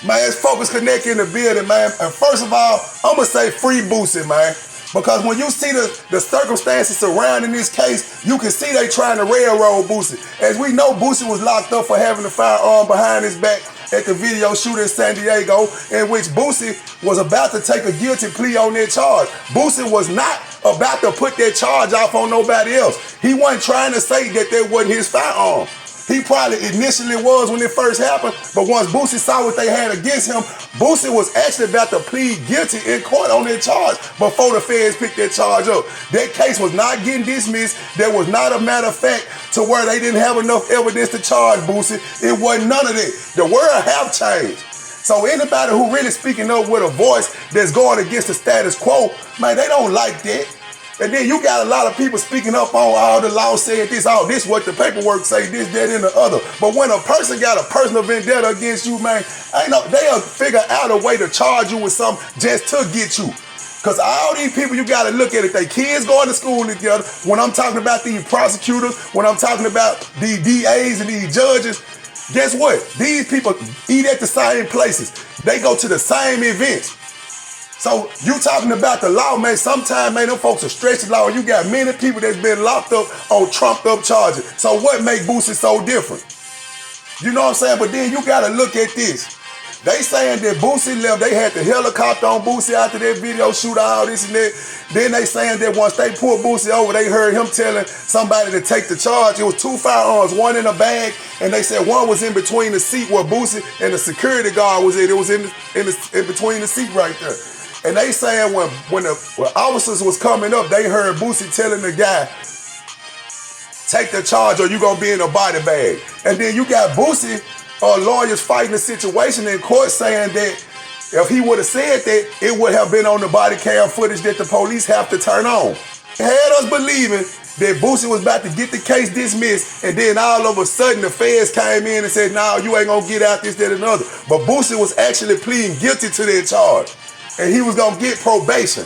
Man, it's Focus Connect in the building, man. And first of all, I'm going to say free Boosie, man. Because when you see the circumstances surrounding this case, you can see they trying to railroad Boosie. As we know, Boosie was locked up for having a firearm behind his back at the video shooting in San Diego, in which Boosie was about to take a guilty plea on that charge. Boosie was not about to put that charge off on nobody else. He wasn't trying to say that that wasn't his firearm. He probably initially was when it first happened, but once Boosie saw what they had against him, Boosie was actually about to plead guilty in court on that charge before the feds picked that charge up. That case was not getting dismissed. There was not a matter of fact to where they didn't have enough evidence to charge Boosie. It wasn't none of that. The world have changed. So anybody who really speaking up with a voice that's going against the status quo, man, they don't like that. And then you got a lot of people speaking up on all the law saying this, this what the paperwork say, this, that, and the other. But when a person got a personal vendetta against you, man, they'll figure out a way to charge you with something just to get you. Because all these people, you got to look at it. They kids going to school together. When I'm talking about these prosecutors, when I'm talking about these DAs and these judges, guess what? These people eat at the same places. They go to the same events. So you talking about the law, man, sometimes, man, them folks are stretching law. You got many people that's been locked up on trumped up charges. So what make Boosie so different? You know what I'm saying? But then you got to look at this. They saying that Boosie left, they had the helicopter on Boosie after that video shoot, all this and that. Then they saying that once they pulled Boosie over, they heard him telling somebody to take the charge. It was 2 firearms, one in a bag, and they said one was in between the seat where Boosie and the security guard was in. It was in between the seat right there. And they saying when officers was coming up, they heard Boosie telling the guy, take the charge or you gonna be in a body bag. And then you got Boosie lawyers fighting the situation in court saying that if he would have said that, it would have been on the body cam footage that the police have to turn on. It had us believing that Boosie was about to get the case dismissed, and then all of a sudden the feds came in and said, no, you ain't gonna get out this, that, and other. But Boosie was actually pleading guilty to that charge. And he was gonna get probation.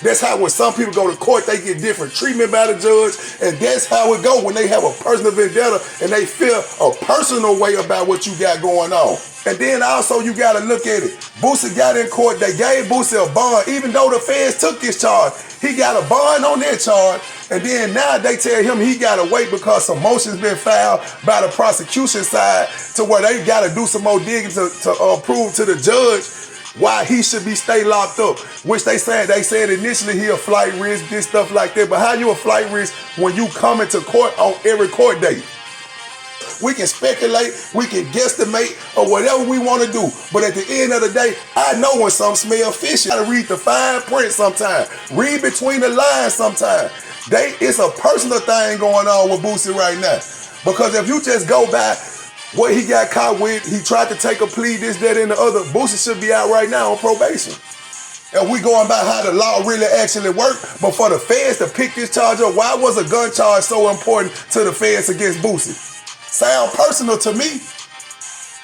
That's how when some people go to court, they get different treatment by the judge, and that's how it go when they have a personal vendetta and they feel a personal way about what you got going on. And then also you gotta look at it. Boosie got in court, they gave Boosie a bond, even though the feds took this charge. He got a bond on that charge, and then now they tell him he gotta wait because some motions been filed by the prosecution side to where they gotta do some more digging to prove to the judge why he should be stay locked up, which they said initially he a flight risk, this stuff like that. But how you a flight risk when you come into court on every court date? We can speculate, we can guesstimate, or whatever we want to do. But at the end of the day, I know when something smells fishy. You gotta read the fine print sometimes. Read between the lines sometimes. It's a personal thing going on with Boosie right now. Because if you just go by what he got caught with, he tried to take a plea, this, that, and the other, Boosie should be out right now on probation. And we going by how the law really actually worked, but for the feds to pick this charge up, why was a gun charge so important to the feds against Boosie? Sound personal to me.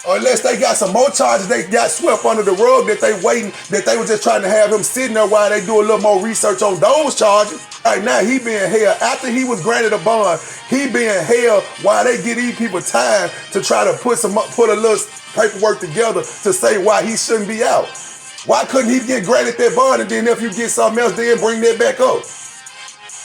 Or unless they got some more charges they got swept under the rug that they waiting, that they were just trying to have him sitting there while they do a little more research on those charges. Right now, he being held. After he was granted a bond, he being held while they give these people time to try to put a little paperwork together to say why he shouldn't be out. Why couldn't he get granted that bond, and then if you get something else, then bring that back up?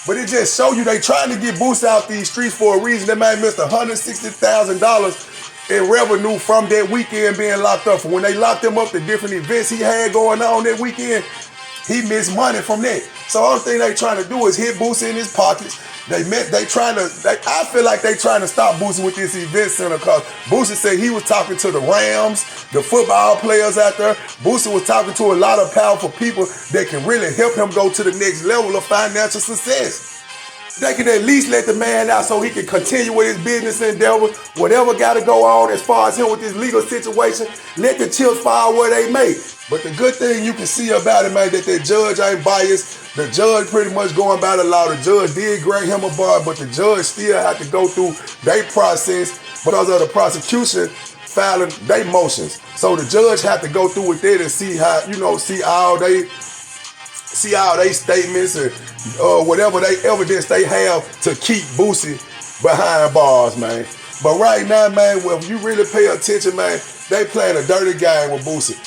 But it just show you they trying to get Boosie out these streets for a reason. They might miss $160,000 in revenue from that weekend being locked up. When they locked him up, the different events he had going on that weekend, he missed money from that. So the only thing they trying to do is hit Boosie in his pockets. I feel like they trying to stop Boosie with this event center because Boosie said he was talking to the Rams, the football players out there. Boosie was talking to a lot of powerful people that can really help him go to the next level of financial success. They can at least let the man out so he can continue with his business endeavors. Whatever got to go on as far as him with this legal situation, let the chips fall where they may. But the good thing you can see about it, man, that judge ain't biased. The judge pretty much going by the law. The judge did grant him a bond, but the judge still had to go through their process because of the prosecution filing their motions. So the judge had to go through with that and see how, see all they statements and whatever they evidence they have to keep Boosie behind bars, man. But right now, man, well, if you really pay attention, man, they playing a dirty game with Boosie.